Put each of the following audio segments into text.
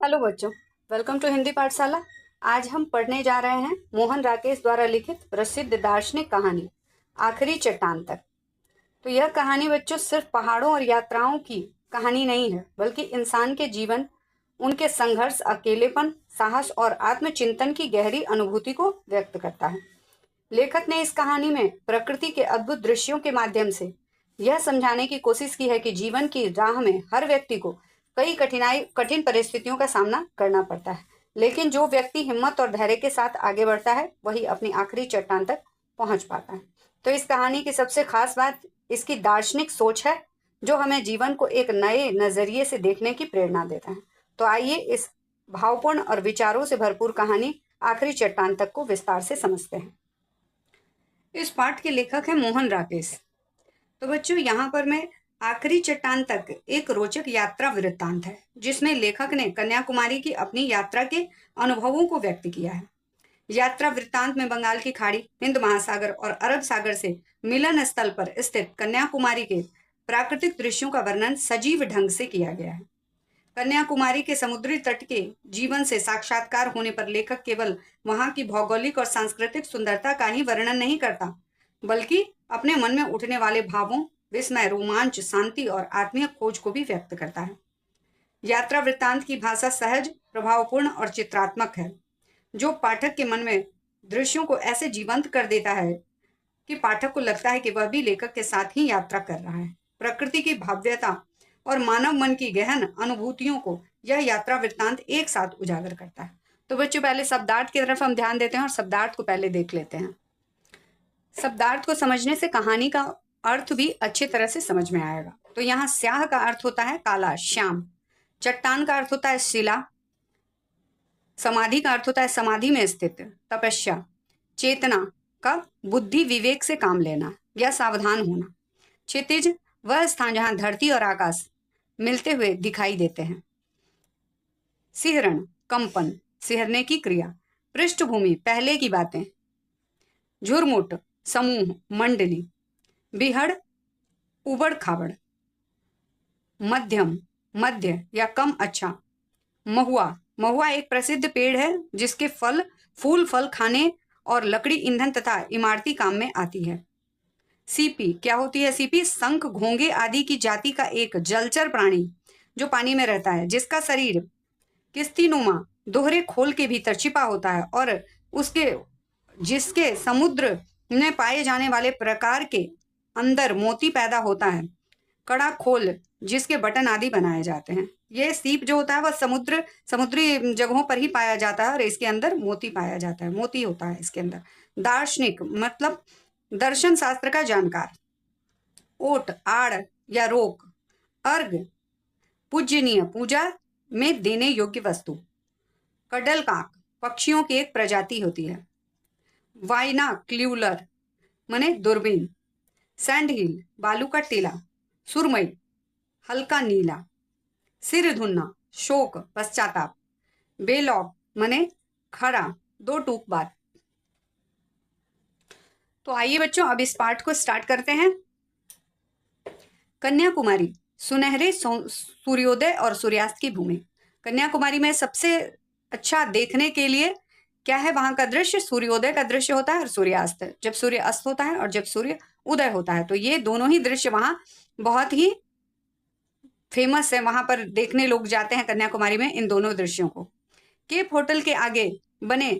Hello बच्चों, welcome to Hindi पाठशाला। आज हम पढ़ने जा रहे हैं मोहन राकेश द्वारा लिखित प्रसिद्ध दार्शनिक कहानी आखिरी चट्टान तक। तो यह कहानी बच्चों सिर्फ पहाड़ों और यात्राओं की कहानी नहीं है, बल्कि इंसान के जीवन, उनके संघर्ष, अकेलेपन, साहस और आत्मचिंतन की गहरी अनुभूति को व्यक्त करता है। लेखक ने इस कहानी में प्रकृति के अद्भुत दृश्यों के माध्यम से यह समझाने की कोशिश की है कि जीवन की राह में हर व्यक्ति को कई कठिन परिस्थितियों का सामना करना पड़ता है, लेकिन जो व्यक्ति हिम्मत और धैर्य के साथ आगे बढ़ता है वही अपनी आखिरी चट्टान तक पहुंच पाता है। तो इस कहानी की सबसे खास बात इसकी दार्शनिक सोच है, जो हमें जीवन को एक नए नजरिए से देखने की प्रेरणा देता है। तो आइए इस भावपूर्ण और विचारों से भरपूर कहानी आखिरी चट्टान तक को विस्तार से समझते हैं। इस पाठ के लेखक हैं मोहन राकेश। तो बच्चों, यहाँ पर मैं आखिरी चट्टान तक एक रोचक यात्रा वृत्तांत है, जिसमें लेखक ने कन्याकुमारी की अपनी यात्रा के अनुभवों को व्यक्त किया है। यात्रा वृत्तांत में बंगाल की खाड़ी, हिंद महासागर और अरब सागर से मिलन स्थल पर स्थित कन्याकुमारी के प्राकृतिक दृश्यों का वर्णन सजीव ढंग से किया गया है। कन्याकुमारी के समुद्री तट के जीवन से साक्षात्कार होने पर लेखक केवल वहां की भौगोलिक और सांस्कृतिक सुंदरता का ही वर्णन नहीं करता, बल्कि अपने मन में उठने वाले भावों, विस्मय, रोमांच, शांति और आत्मीय खोज को भी व्यक्त करता है। यात्रा वृत्तांत की भाषा सहज, प्रभावपूर्ण और चित्रात्मक है, जो पाठक के मन में दृश्यों को ऐसे जीवंत कर देता है कि पाठक को लगता है कि वह भी लेखक के साथ ही यात्रा कर रहा है। प्रकृति की भव्यता और मानव मन की गहन अनुभूतियों को यह यात्रा वृत्तांत एक साथ उजागर करता है। तो बच्चों, पहले शब्दार्थ की तरफ हम ध्यान देते हैं और शब्दार्थ को पहले देख लेते हैं। शब्दार्थ को समझने से कहानी का अर्थ भी अच्छी तरह से समझ में आएगा। तो यहाँ स्याह का अर्थ होता है काला, श्याम। चट्टान का अर्थ होता है शिला। समाधि का अर्थ होता है समाधि में स्थित, तपस्या। चेतना का बुद्धि, विवेक से काम लेना या सावधान होना। क्षितिज वह स्थान जहां धरती और आकाश मिलते हुए दिखाई देते हैं। सिहरण, कंपन, सिहरने की क्रिया। पृष्ठभूमि, पहले की बातें। झुरमुट, समूह, मंडली। बिहड़, उबड़ खाबड़। मध्यम, मध्य या कम अच्छा। महुआ, महुआ एक प्रसिद्ध पेड़ है जिसके फूल फल खाने और लकड़ी ईंधन तथा इमारती काम में आती है। सीपी, क्या होती है सीपी? शंख, घोंगे आदि की जाति का एक जलचर प्राणी जो पानी में रहता है, जिसका शरीर किस्तीनुमा दोहरे खोल के भीतर छिपा होता है और जिसके समुद्र में पाए जाने वाले प्रकार के अंदर मोती पैदा होता है। कड़ा खोल, जिसके बटन आदि बनाए जाते हैं। ये सीप जो होता है वह समुद्री जगहों पर ही पाया जाता है और इसके अंदर मोती पाया जाता है, मोती होता है इसके अंदर। दार्शनिक मतलब दर्शन शास्त्र का जानकार। ओट, आड़ या रोक। अर्घ, पूजनीय, पूजा में देने योग्य वस्तु। कडल काक, पक्षियों की एक प्रजाति होती है। वाइना क्ल्यूलर माने दूरबीन। सैंड हिल, बालू का टीला। सुरमई, हल्का नीला। सिर धुनना, शोक, पश्चाताप। बेलौक माने खड़ा, दो टूक बात। तो आइए बच्चों, अब इस पाठ को स्टार्ट करते हैं। कन्याकुमारी सुनहरे सूर्योदय और सूर्यास्त की भूमि। कन्याकुमारी में सबसे अच्छा देखने के लिए क्या है? वहां का दृश्य सूर्योदय का दृश्य होता है और सूर्यास्त, जब सूर्य अस्त होता है और जब सूर्य उदय होता है। तो ये दोनों ही दृश्य वहां बहुत ही फेमस है, वहां पर देखने लोग जाते हैं कन्याकुमारी में इन दोनों दृश्यों को। केप होटल के आगे बने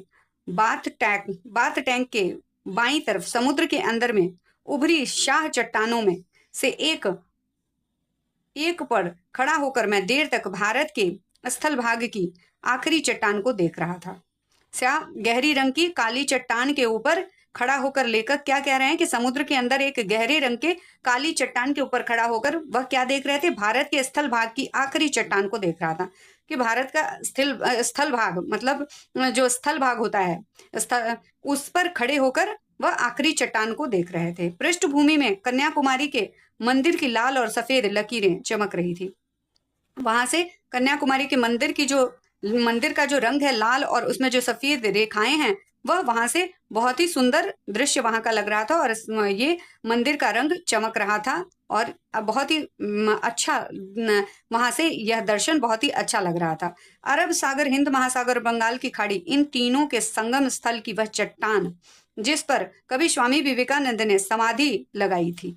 बाथ टैंक के बाईं तरफ समुद्र के अंदर में उभरी शाह चट्टानों में से एक पर खड़ा होकर मैं देर तक भारत के स्थल भाग की आखिरी चट्टान को देख रहा था। स्याह गहरी रंग की काली चट्टान के ऊपर खड़ा होकर लेखक क्या कह रहे हैं कि समुद्र के अंदर एक गहरे रंग के काली चट्टान के ऊपर खड़ा होकर वह क्या देख रहे थे? भारत के स्थल भाग की आखिरी चट्टान को देख रहा था। कि भारत का स्थल भाग मतलब जो स्थल भाग होता है उस पर खड़े होकर वह आखिरी चट्टान को देख रहे थे। पृष्ठभूमि में कन्याकुमारी के मंदिर की लाल और सफेद लकीरें चमक रही थी। वहां से कन्याकुमारी के मंदिर का जो रंग है लाल और उसमें जो सफेद रेखाएं हैं वह वहां से बहुत ही सुंदर दृश्य वहां का लग रहा था, और ये मंदिर का रंग चमक रहा था, और बहुत ही अच्छा वहां से यह दर्शन बहुत ही अच्छा लग रहा था। अरब सागर, हिंद महासागर, बंगाल की खाड़ी, इन तीनों के संगम स्थल की वह चट्टान जिस पर कभी स्वामी विवेकानंद ने समाधि लगाई थी,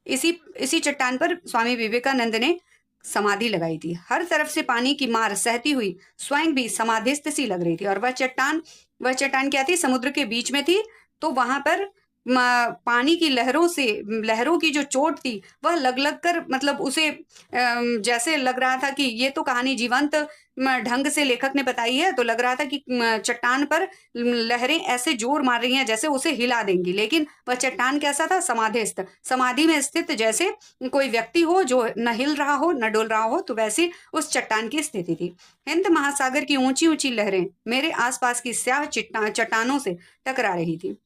इसी इसी चट्टान पर स्वामी विवेकानंद ने समाधि लगाई थी। हर तरफ से पानी की मार सहती हुई स्वयं भी समाधिस्थ सी लग रही थी, और वह चट्टान क्या थी, समुद्र के बीच में थी। तो वहां पर पानी की लहरों से, लहरों की जो चोट थी वह लग लग कर, मतलब उसे जैसे लग रहा था कि ये तो कहानी जीवंत ढंग से लेखक ने बताई है, तो लग रहा था कि चट्टान पर लहरें ऐसे जोर मार रही हैं जैसे उसे हिला देंगी, लेकिन वह चट्टान कैसा था, समाधिस्थ, समाधि में स्थित, जैसे कोई व्यक्ति हो जो न हिल रहा हो न डोल रहा हो, तो वैसी उस चट्टान की स्थिति थी। हिंद महासागर की ऊंची ऊंची लहरें मेरे आसपास की स्याह चट्टानों से टकरा रही थी।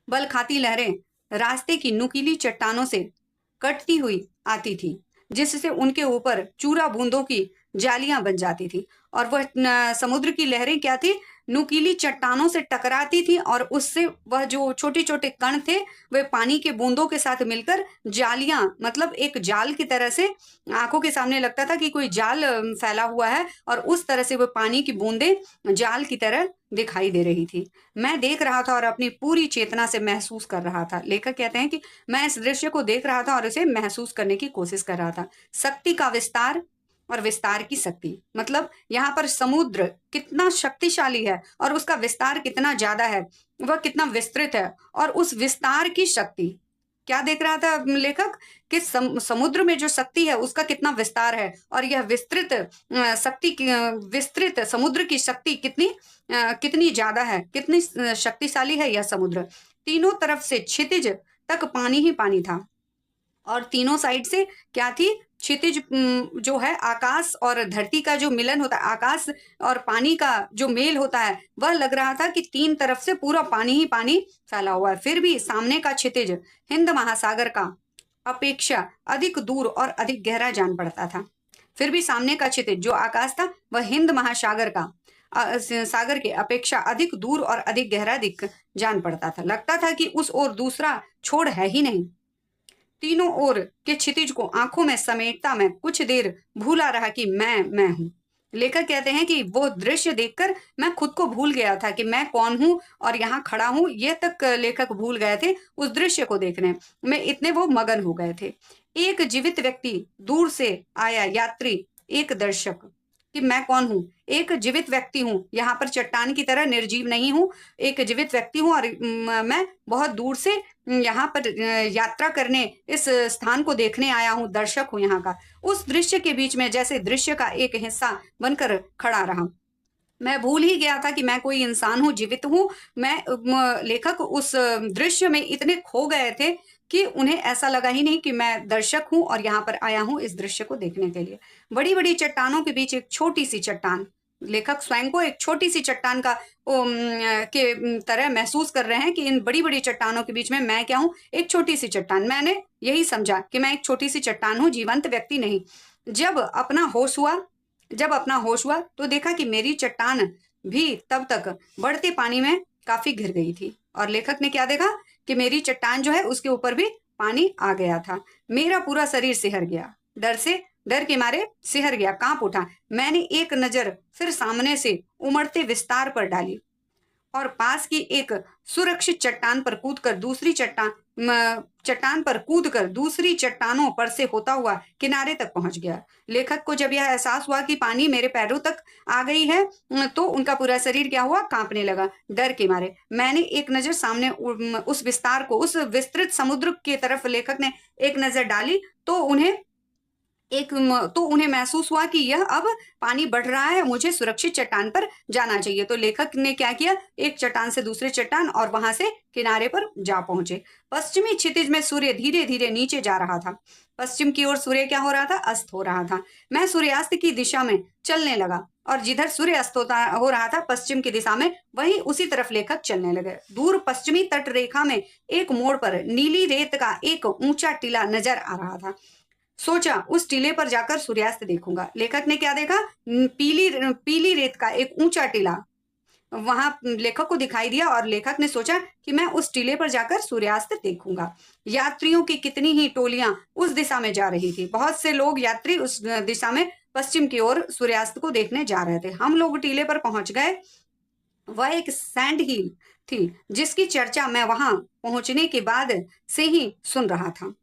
बल खाती लहरें रास्ते की नुकीली चट्टानों से कटती हुई आती थी, जिससे उनके ऊपर चूरा बूंदों की जालियां बन जाती थी, और वह समुद्र की लहरें क्या थी, नुकीली चट्टानों से टकराती थी, और उससे वह जो छोटे छोटे कण थे वे पानी के बूंदों के साथ मिलकर जालियां, मतलब एक जाल की तरह से आंखों के सामने लगता था कि कोई जाल फैला हुआ है, और उस तरह से वह पानी की बूंदें जाल की तरह दिखाई दे रही थी। मैं देख रहा था और अपनी पूरी चेतना से महसूस कर रहा था। लेखक कहते हैं कि मैं इस दृश्य को देख रहा था और उसे महसूस करने की कोशिश कर रहा था। शक्ति का विस्तार और विस्तार की शक्ति, मतलब यहाँ पर समुद्र कितना शक्तिशाली है और उसका विस्तार कितना ज्यादा है, वह कितना विस्तृत है, और उस विस्तार की शक्ति क्या देख रहा था लेखक, कि समुद्र में जो शक्ति है उसका कितना विस्तार है, और यह विस्तृत शक्ति विस्तृत समुद्र की शक्ति कितनी ज्यादा है, कितनी शक्तिशाली है यह समुद्र। तीनों तरफ से क्षितिज तक पानी ही पानी था, और तीनों साइड से क्या थी, क्षितिज, जो है आकाश और धरती का जो मिलन होता है, आकाश और पानी का जो मेल होता है, वह लग रहा था कि तीन तरफ से पूरा पानी ही पानी फैला हुआ है। फिर भी सामने का क्षितिज हिंद महासागर का अपेक्षा अधिक दूर और अधिक गहरा जान पड़ता था। फिर भी सामने का क्षितिज जो आकाश था वह हिंद महासागर का सागर के अपेक्षा अधिक दूर और अधिक गहरा दिख जान पड़ता था। लगता था कि उस ओर दूसरा छोड़ है ही नहीं। तीनों ओर के क्षितिज को आंखों में समेटता मैं कुछ देर भूला रहा कि मैं हूं। लेखक कहते हैं कि वो दृश्य देखकर मैं खुद को भूल गया था कि मैं कौन हूं और यहाँ खड़ा हूं, ये तक लेखक भूल गए थे उस दृश्य को देखने में, इतने वो मगन हो गए थे। एक जीवित व्यक्ति, दूर से आया यात्री, एक दर्शक, कि मैं कौन हूँ, एक जीवित व्यक्ति हूँ, यहाँ पर चट्टान की तरह निर्जीव नहीं हूँ, एक जीवित व्यक्ति हूँ, और मैं बहुत दूर से यहाँ पर यात्रा करने, इस स्थान को देखने आया हूँ, दर्शक हूँ यहाँ का। उस दृश्य के बीच में जैसे दृश्य का एक हिस्सा बनकर खड़ा रहा। मैं भूल ही गया था कि मैं कोई इंसान हूँ, जीवित हूँ। लेखक उस दृश्य में इतने खो गए थे कि उन्हें ऐसा लगा ही नहीं कि मैं दर्शक हूँ और यहाँ पर आया हूँ इस दृश्य को देखने के लिए। बड़ी बड़ी चट्टानों के बीच एक छोटी सी चट्टान, लेखक स्वयं को एक छोटी सी चट्टान का के तरह महसूस कर रहे हैं कि इन बड़ी बड़ी चट्टानों के बीच में मैं क्या हूँ, एक छोटी सी चट्टान। मैंने यही समझा कि मैं एक छोटी सी चट्टान हूँ, जीवंत व्यक्ति नहीं। जब अपना होश हुआ तो देखा कि मेरी चट्टान भी तब तक बढ़ते पानी में काफी घिर गई थी, और लेखक ने क्या देखा कि मेरी चट्टान जो है उसके ऊपर भी पानी आ गया था। मेरा पूरा शरीर सिहर गया, डर के मारे सिहर गया, कांप उठा। मैंने एक नजर फिर सामने से उमड़ते विस्तार पर डाली, और पास की एक सुरक्षित चट्टान पर कूदकर दूसरी चट्टानों पर से होता हुआ किनारे तक पहुंच गया। लेखक को जब यह एहसास हुआ कि पानी मेरे पैरों तक आ गई है तो उनका पूरा शरीर क्या हुआ, कांपने लगा डर के मारे। मैंने एक नजर सामने उस विस्तार को, उस विस्तृत समुद्र की तरफ लेखक ने एक नजर डाली तो उन्हें महसूस हुआ कि यह अब पानी बढ़ रहा है, मुझे सुरक्षित चट्टान पर जाना चाहिए। तो लेखक ने क्या किया, एक चट्टान से दूसरे चट्टान और वहां से किनारे पर जा पहुंचे। पश्चिमी क्षितिज में सूर्य धीरे धीरे नीचे जा रहा था। पश्चिम की ओर सूर्य क्या हो रहा था, अस्त हो रहा था। मैं सूर्यास्त की दिशा में चलने लगा, और जिधर सूर्य अस्त हो रहा था पश्चिम की दिशा में, वहीं उसी तरफ लेखक चलने लगे। दूर पश्चिमी तट रेखा में एक मोड़ पर नीली रेत का एक ऊंचा टीला नजर आ रहा था। सोचा उस टीले पर जाकर सूर्यास्त देखूंगा। लेखक ने क्या देखा, पीली रेत का एक ऊंचा टीला वहां लेखक को दिखाई दिया और लेखक ने सोचा कि मैं उस टीले पर जाकर सूर्यास्त देखूंगा। यात्रियों की कितनी ही टोलियां उस दिशा में जा रही थी। बहुत से लोग यात्री उस दिशा में पश्चिम की ओर सूर्यास्त को देखने जा रहे थे। हम लोग टीले पर पहुंच गए। वह एक सैंड हिल थी जिसकी चर्चा मैं वहां पहुंचने के बाद से ही सुन रहा था।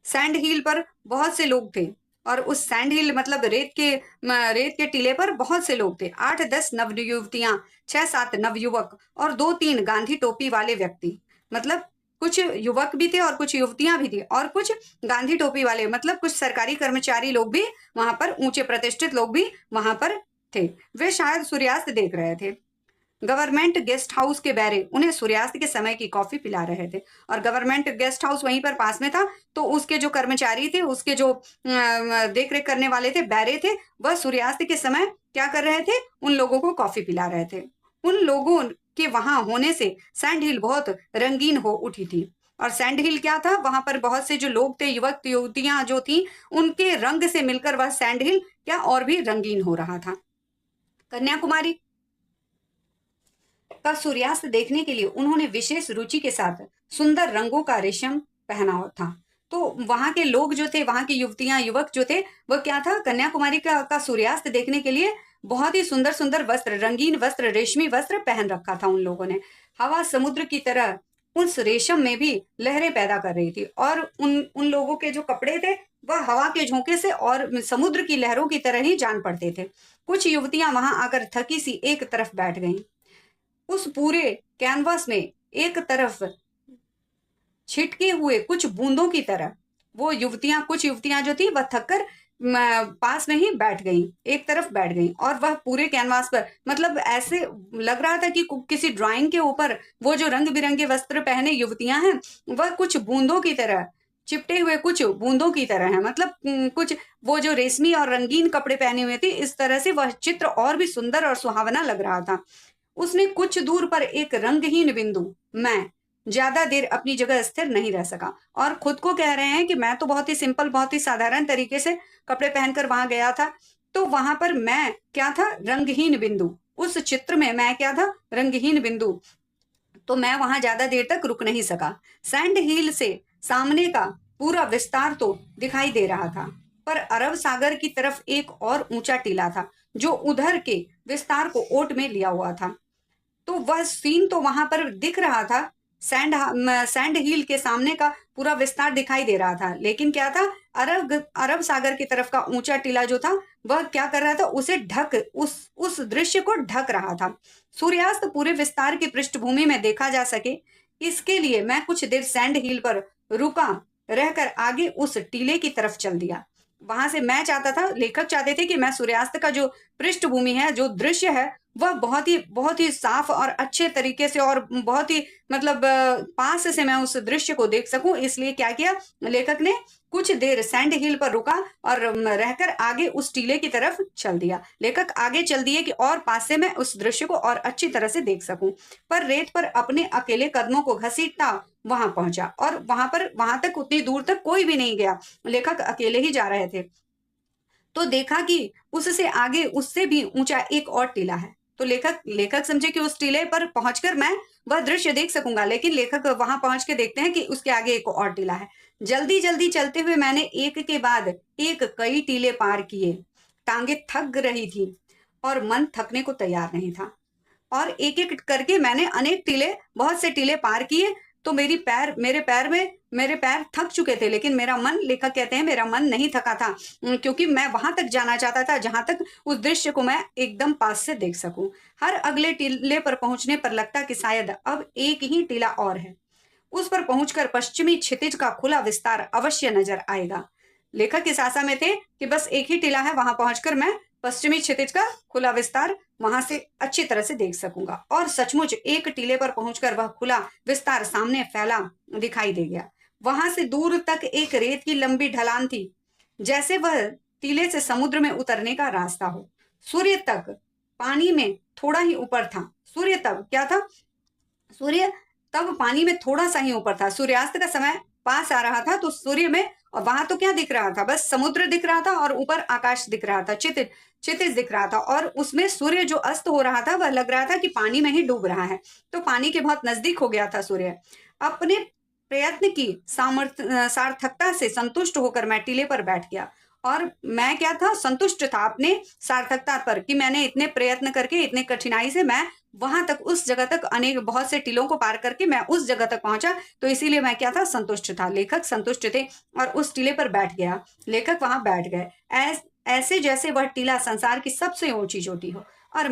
सैंड हिल पर बहुत से लोग थे और उस सैंड हिल मतलब रेत के टीले पर बहुत से लोग थे। 8-10 नवयुवतियां, 6-7 नवयुवक और 2-3 गांधी टोपी वाले व्यक्ति। मतलब कुछ युवक भी थे और कुछ युवतियां भी थी और कुछ गांधी टोपी वाले मतलब कुछ सरकारी कर्मचारी लोग भी वहां पर, ऊंचे प्रतिष्ठित लोग भी वहां पर थे। वे शायद सूर्यास्त देख रहे थे। गवर्नमेंट गेस्ट हाउस के बैरे उन्हें सूर्यास्त के समय की कॉफी पिला रहे थे और गवर्नमेंट गेस्ट हाउस वहीं पर पास में था। तो उसके जो कर्मचारी थे, उसके जो देख रेख करने वाले थे, बैरे थे, वह सूर्यास्त के समय क्या कर रहे थे, उन लोगों को कॉफी पिला रहे थे। उन लोगों के वहां होने से सैंड हिल बहुत रंगीन हो उठी थी। और सैंड हिल क्या था, वहां पर बहुत से जो लोग थे, युवक युवतियां जो थी, उनके रंग से मिलकर वह सैंड हिल क्या और भी रंगीन हो रहा था। कन्याकुमारी का सूर्यास्त देखने के लिए उन्होंने विशेष रुचि के साथ सुंदर रंगों का रेशम पहना था। तो वहां के लोग जो थे, वहां की युवतियां युवक जो थे, वह क्या था, कन्याकुमारी का सूर्यास्त देखने के लिए बहुत ही सुंदर सुंदर वस्त्र, रंगीन वस्त्र, रेशमी वस्त्र पहन रखा था उन लोगों ने। हवा समुद्र की तरह उस रेशम में भी लहरें पैदा कर रही थी और उन उन लोगों के जो कपड़े थे वह हवा के झोंके से और समुद्र की लहरों की तरह ही जान पड़ते थे। कुछ युवतियां वहां आकर थकी सी एक तरफ बैठ गईं। उस पूरे कैनवास में एक तरफ छिटके हुए कुछ बूंदों की तरह वो युवतियां, कुछ युवतियां जो थी वह थककर पास में ही बैठ गईं, एक तरफ बैठ गईं। और वह पूरे कैनवास पर मतलब ऐसे लग रहा था कि किसी ड्राइंग के ऊपर वो जो रंग बिरंगे वस्त्र पहने युवतियां हैं वह कुछ बूंदों की तरह, चिपटे हुए कुछ बूंदों की तरह है। मतलब कुछ वो जो रेशमी और रंगीन कपड़े पहने हुए थे, इस तरह से वह चित्र और भी सुंदर और सुहावना लग रहा था। उसने कुछ दूर पर एक रंगहीन बिंदु, मैं ज्यादा देर अपनी जगह स्थिर नहीं रह सका और खुद को कह रहे हैं कि मैं तो बहुत ही सिंपल, बहुत ही साधारण तरीके से कपड़े पहनकर वहां गया था। तो वहां पर मैं क्या था, रंगहीन बिंदु। उस चित्र में मैं क्या था, रंगहीन बिंदु। तो मैं वहां ज्यादा देर तक रुक नहीं सका। सैंड हिल से सामने का पूरा विस्तार तो दिखाई दे रहा था, पर अरब सागर की तरफ एक और ऊंचा टीला था जो उधर के विस्तार को ओट में लिया हुआ था। तो वह सीन तो वहां पर दिख रहा था, सैंड हिल के सामने का पूरा विस्तार दिखाई दे रहा था, लेकिन क्या था, अरब अरब सागर की तरफ का ऊंचा टीला जो था वह क्या कर रहा था, उसे ढक, उस दृश्य को ढक रहा था। सूर्यास्त पूरे विस्तार की पृष्ठभूमि में देखा जा सके, इसके लिए मैं कुछ देर सैंड हिल पर रुका रहकर आगे उस टीले की तरफ चल दिया। वहां से मैं चाहता था, लेखक चाहते थे कि मैं सूर्यास्त का जो पृष्ठभूमि है, जो दृश्य है, वह बहुत ही साफ और अच्छे तरीके से और बहुत ही मतलब पास से मैं उस दृश्य को देख सकूं। इसलिए क्या किया, लेखक ने कुछ देर सैंड हिल पर रुका और रहकर आगे उस टीले की तरफ चल दिया। लेखक आगे चल दिए कि और पास से मैं उस दृश्य को और अच्छी तरह से देख सकूं। पर रेत पर अपने अकेले कदमों को घसीटता वहां पहुंचा और वहां तक उतनी दूर तक कोई भी नहीं गया, लेखक अकेले ही जा रहे थे। तो देखा कि उससे आगे उससे भी ऊंचा एक और टीला है। तो लेखक समझे कि उस टीले पर पहुंचकर मैं वह दृश्य देख सकूंगा, लेकिन लेखक वहां पहुंच के देखते हैं कि उसके आगे एक और टीला है। जल्दी जल्दी चलते हुए मैंने एक के बाद एक कई टीले पार किए। टांगे थक रही थी और मन थकने को तैयार नहीं था और एक एक करके मैंने अनेक टीले, बहुत से टीले पार किए। तो मेरे पैर थक चुके थे, लेकिन मेरा मन, लेखक कहते हैं, मेरा मन नहीं थका था, क्योंकि मैं वहां तक जाना चाहता था जहां तक उस दृश्य को मैं एकदम पास से देख सकूं। हर अगले टीले पर पहुंचने पर लगता कि शायद अब एक ही टीला और है, उस पर पहुंचकर पश्चिमी क्षितिज का खुला विस्तार अवश्य नजर आएगा। लेखक इस आशा में थे कि बस एक ही टीला है, वहां पहुंचकर मैं पश्चिमी क्षितिज का खुला विस्तार वहां से अच्छी तरह से देख सकूंगा। और सचमुच एक टीले पर पहुंचकर वह खुला विस्तार सामने फैला दिखाई दे गया। वहां से दूर तक एक रेत की लंबी ढलान थी, जैसे वह टीले से समुद्र में उतरने का रास्ता हो। सूर्य तक पानी में थोड़ा ही ऊपर था। सूर्य तब क्या था, सूर्य तब पानी में थोड़ा सा ही ऊपर था। सूर्यास्त का समय पास आ रहा था, तो सूर्य में, और वहां तो क्या दिख रहा था, बस समुद्र दिख रहा था और ऊपर आकाश दिख रहा था, क्षितिज दिख रहा था और उसमें सूर्य जो अस्त हो रहा था वह लग रहा था कि पानी में ही डूब रहा है। तो पानी के बहुत नजदीक हो गया था सूर्य। अपने प्रयत्न की सार्थकता से संतुष्ट होकर मैं टीले पर बैठ गया। और मैं क्या था, संतुष्ट था अपने सार्थकता पर कि मैंने इतने प्रयत्न करके, इतने कठिनाई से मैं वहां तक, उस जगह तक, अनेक बहुत से टीलों को पार करके मैं उस जगह तक पहुंचा। तो इसीलिए मैं क्या था, संतुष्ट था। लेखक संतुष्ट थे और उस टीले पर बैठ गया। लेखक वहां बैठ गए ऐसे जैसे वह टीला संसार की सबसे ऊंची चोटी हो और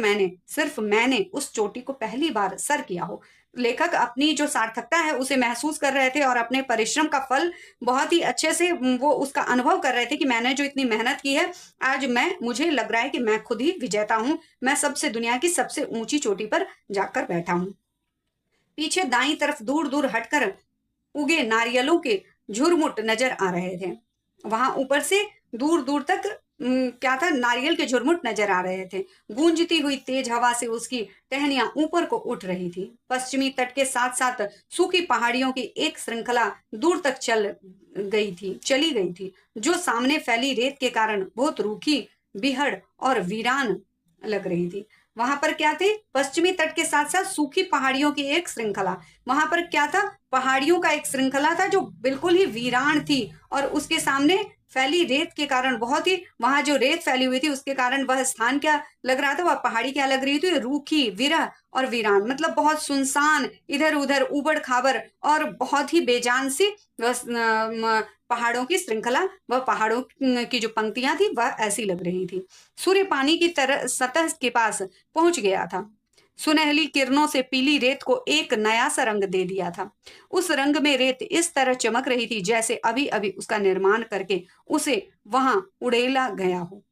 सिर्फ मैंने उस चोटी को पहली बार सर किया हो। लेखक अपनी जो सार्थकता है उसे महसूस कर रहे थे और अपने परिश्रम का फल बहुत ही अच्छे से वो उसका अनुभव कर रहे थे कि मैंने जो इतनी मेहनत की है, आज मुझे लग रहा है कि मैं खुद ही विजेता हूं। मैं सबसे, दुनिया की सबसे ऊंची चोटी पर जाकर बैठा हूं। पीछे दाईं तरफ दूर दूर हटकर उगे नारियलों के झुरमुट नजर आ रहे थे। वहां ऊपर से दूर दूर तक क्या था, नारियल के झुरमुट नजर आ रहे थे। गूंजती हुई तेज हवा से उसकी टहनियां ऊपर को उठ रही थी। पश्चिमी तट के साथ साथ सूखी पहाड़ियों की एक श्रृंखला दूर तक चली गई थी, जो सामने फैली रेत के कारण बहुत रूखी, बिहड़ और वीरान लग रही थी। वहां पर क्या थे, पश्चिमी तट के साथ साथ सूखी पहाड़ियों की एक श्रृंखला। वहां पर क्या था, पहाड़ियों का एक श्रृंखला था जो बिल्कुल ही वीरान थी और उसके सामने फैली रेत के कारण, बहुत ही, वहां जो रेत फैली हुई थी उसके कारण वह स्थान क्या लग रहा था, वह पहाड़ी क्या लग रही थी, रूखी, विरह और वीरान, मतलब बहुत सुनसान, इधर उधर उबड़ खाबड़ और बहुत ही बेजान सी पहाड़ों की श्रृंखला, वह पहाड़ों की जो पंक्तियां थी वह ऐसी लग रही थी। सूर्य पानी की तरह सतह के पास पहुंच गया था। सुनहली किरणों से पीली रेत को एक नया सा रंग दे दिया था। उस रंग में रेत इस तरह चमक रही थी जैसे अभी अभी उसका निर्माण करके उसे वहां उड़ेला गया हो।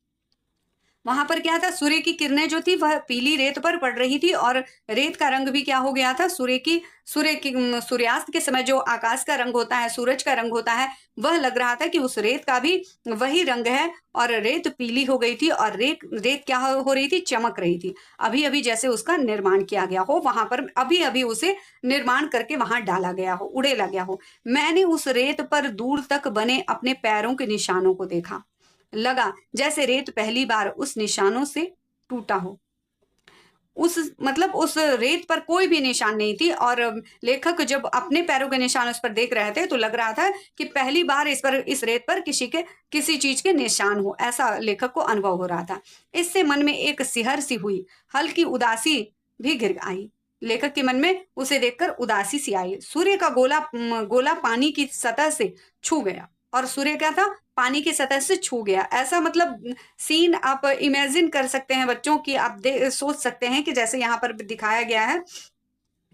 वहां पर क्या था, सूर्य की किरणें जो थी वह पीली रेत पर पड़ रही थी और रेत का रंग भी क्या हो गया था, सूर्यास्त के समय जो आकाश का रंग होता है, सूरज का रंग होता है, वह लग रहा था कि उस रेत का भी वही रंग है। और रेत पीली हो गई थी और रेत क्या हो रही थी, चमक रही थी, अभी अभी जैसे उसका निर्माण किया गया हो, वहां पर अभी अभी उसे निर्माण करके वहां डाला गया हो, उड़ेला गया हो। मैंने उस रेत पर दूर तक बने अपने पैरों के निशानों को देखा। लगा जैसे रेत पहली बार उस निशानों से टूटा हो। उस रेत पर कोई भी निशान नहीं थी और लेखक जब अपने पैरों के निशान उस पर देख रहे थे तो लग रहा था कि पहली बार इस रेत पर किसी चीज के निशान हो, ऐसा लेखक को अनुभव हो रहा था। इससे मन में एक सिहर सी हुई, हल्की उदासी भी घिर आई। लेखक के मन में उसे देखकर उदासी सी आई। सूर्य का गोला पानी की सतह से छू गया और सूर्य क्या था, पानी की सतह से छू गया। ऐसा मतलब सीन आप इमेजिन कर सकते हैं बच्चों की, आप सोच सकते हैं कि जैसे यहाँ पर दिखाया गया है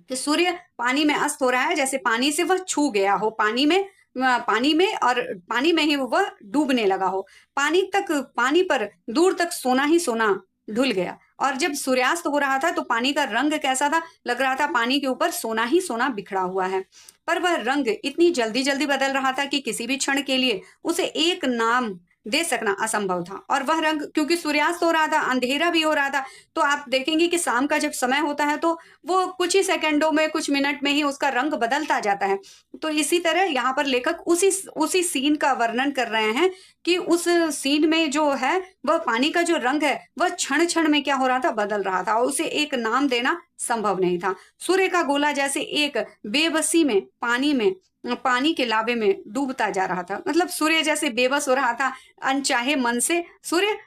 कि सूर्य पानी में अस्त हो रहा है, जैसे पानी से वह छू गया हो, पानी में और पानी में ही वह डूबने लगा हो। पानी पर दूर तक सोना ही सोना ढुल गया। और जब सूर्यास्त हो रहा था तो पानी का रंग कैसा था, लग रहा था पानी के ऊपर सोना ही सोना बिखरा हुआ है। पर वह रंग इतनी जल्दी जल्दी बदल रहा था कि किसी भी क्षण के लिए उसे एक नाम दे सकना असंभव था। और वह रंग, क्योंकि सूर्यास्त हो रहा था, अंधेरा भी हो रहा था, तो आप देखेंगे कि शाम का जब समय होता है तो वो कुछ ही सेकंडों में, कुछ मिनट में ही उसका रंग बदलता जाता है। तो इसी तरह यहाँ पर लेखक उसी सीन का वर्णन कर रहे हैं कि उस सीन में जो है वह पानी का जो रंग है वह क्षण क्षण में क्या हो रहा था, बदल रहा था और उसे एक नाम देना संभव नहीं था। सूर्य का गोला जैसे एक बेबसी में पानी के लावे में डूबता जा रहा था। मतलब सूर्य जैसे बेबस हो रहा था, अनचाहे मन से सूर्य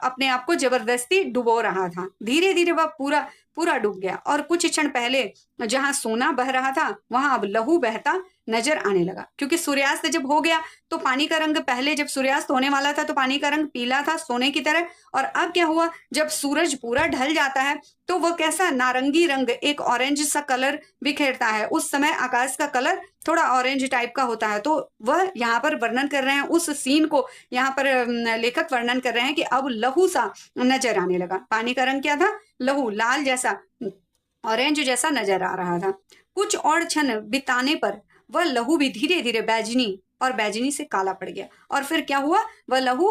अपने आप को जबरदस्ती डुबो रहा था। धीरे धीरे वह पूरा डूब गया और कुछ क्षण पहले जहां सोना बह रहा था वहां अब लहू बहता नजर आने लगा। क्योंकि सूर्यास्त जब हो गया तो पानी का रंग, पहले जब सूर्यास्त होने वाला था तो पानी का रंग पीला था सोने की तरह, और अब क्या हुआ, जब सूरज पूरा ढल जाता है तो वह कैसा नारंगी रंग, एक ऑरेंज सा कलर बिखेरता है। उस समय आकाश का कलर थोड़ा ऑरेंज टाइप का होता है। तो वह यहाँ पर वर्णन कर रहे हैं, उस सीन को यहाँ पर लेखक वर्णन कर रहे हैं कि अब लहू सा नजर आने लगा। पानी का रंग क्या था, लहू, लाल जैसा, ऑरेंज जैसा नजर आ रहा था। कुछ और क्षण बिताने पर वह लहू भी धीरे धीरे बैजनी से काला पड़ गया। और फिर क्या हुआ, वह लहू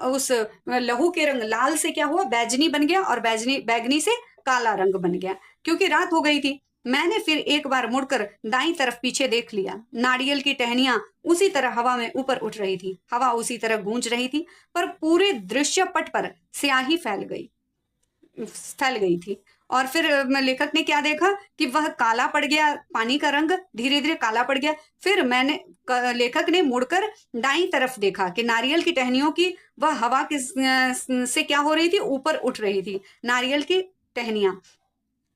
उस लहू के रंग लाल से क्या हुआ, बैजनी बन गया और बैगनी से काला रंग बन गया, क्योंकि रात हो गई थी। मैंने फिर एक बार मुड़कर दाईं तरफ पीछे देख लिया। नारियल की टहनियां उसी तरह हवा में ऊपर उठ रही थी, हवा उसी तरह गूंज रही थी, पर पूरे दृश्य पट पर स्याही फैल गई थी। और फिर लेखक ने क्या देखा कि वह काला पड़ गया, पानी का रंग धीरे धीरे काला पड़ गया। फिर लेखक ने मुड़कर दाईं तरफ देखा कि नारियल की टहनियों की वह हवा से क्या हो रही थी, ऊपर उठ रही थी। नारियल की टहनियां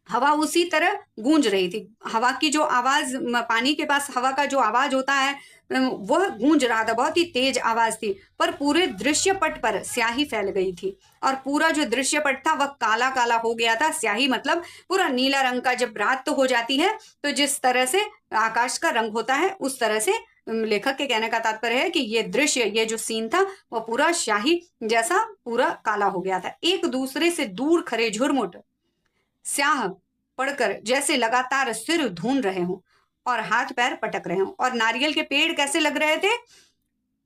हवा उसी तरह गूंज रही थी। हवा की जो आवाज, पानी के पास हवा का जो आवाज होता है वह गूंज रहा था, बहुत ही तेज आवाज थी, पर पूरे दृश्यपट पर स्याही फैल गई थी और पूरा जो दृश्यपट था वह काला काला हो गया था। स्याही मतलब पूरा नीला रंग का। जब रात तो हो जाती है तो जिस तरह से आकाश का रंग होता है उस तरह से लेखक के कहने का तात्पर्य है कि ये दृश्य, ये जो सीन था वह पूरा स्याही जैसा पूरा काला हो गया था। एक दूसरे से दूर खड़े झुरमुट स्याह पड़कर जैसे लगातार सिर धून रहे हों और हाथ पैर पटक रहे हों। और नारियल के पेड़ कैसे लग रहे थे,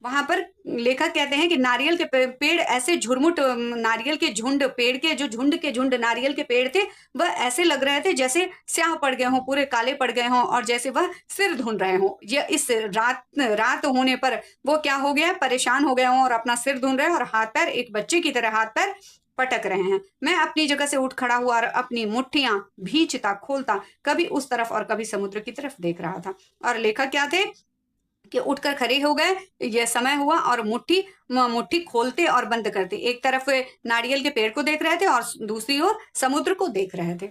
वहां पर लेखक कहते हैं कि नारियल के पेड़ ऐसे झुरमुट, नारियल के झुंड, पेड़ के जो झुंड के झुंड नारियल के पेड़ थे वह ऐसे लग रहे थे जैसे स्याह पड़ गए हों, पूरे काले पड़ गए हों और जैसे वह सिर धुन रहे हों। यह इस रात होने पर वो क्या हो गया, परेशान हो गए हों और अपना सिर धुन रहे हैं और हाथ पैर एक बच्चे की तरह हाथ पैर पटक रहे हैं। मैं अपनी जगह से उठ खड़ा हुआ और अपनी मुट्ठियां भींचता खोलता कभी उस तरफ और कभी समुद्र की तरफ देख रहा था। और लेखक क्या थे कि उठकर खड़े हो गए, यह समय हुआ और मुट्ठी खोलते और बंद करते। एक तरफ नारियल के पेड़ को देख रहे थे और दूसरी ओर समुद्र को देख रहे थे।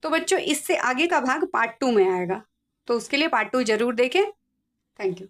तो बच्चों, इससे आगे का भाग पार्ट 2 में आएगा, तो उसके लिए पार्ट 2 जरूर देखें। Thank you.